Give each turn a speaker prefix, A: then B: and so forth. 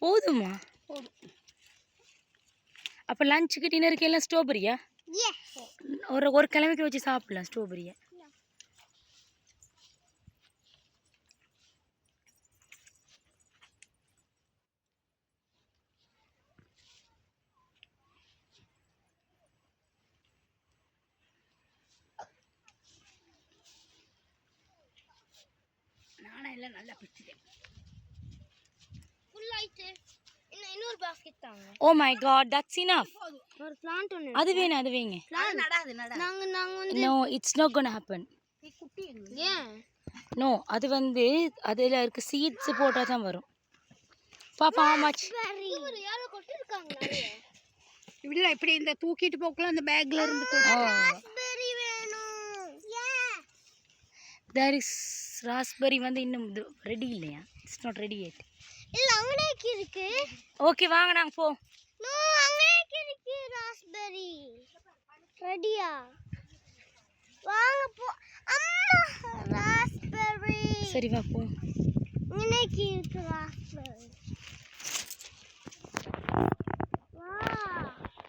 A: போதுமா?
B: போதும்.
A: அப்போ லஞ்சுக்கு டின்னருக்கு எல்லாம் ஸ்ட்ராபெரியா? ஒரு கிழமைக்கு வச்சு சாப்பிடலாம் ஸ்ட்ராபெரியை.
B: நானும் எல்லாம் நல்லா பிடிச்சிட்டேன்.
C: இன்னொரு பாஸ்கெட் தாங்க.
A: Oh my God, that's enough.
C: ஒரு பிளான்ட் ஒன்னு.
A: அது வேணும், அது வைங்க.
B: நடாது.
C: நாங்க வந்து
A: no, it's not gonna happen.
B: குட்டி
C: ஏன்?
A: நோ, அது வந்து அதில் இருக்க சீட்ஸ் போட்டால் தான் வரும். பாப்பா how much?
C: இவரு யாரோ கொட்டிருக்காங்க நிறைய.
B: இல்ல இப்படி இந்த தூக்கிட்டு போக்கலாம் அந்த பேக்ல இருந்து
C: ராஸ்பெரி வேணும்.
A: தேர் இஸ் ராஸ்பெரி வந்து இன்னும் ரெடி இல்லையா? It's not ready yet.
C: இல்ல அங்கனேக்கு இருக்கு.
A: ஓகே வாங்க நாங்க போ.
C: நோ அங்கனேக்கு இருக்கு ராஸ்பெரி. ரெடியா? வாங்க போ. அம்மா ராஸ்பெரி.
A: சரி வா போ.
C: அங்கனேக்கு இருக்கு ராஸ்பெரி.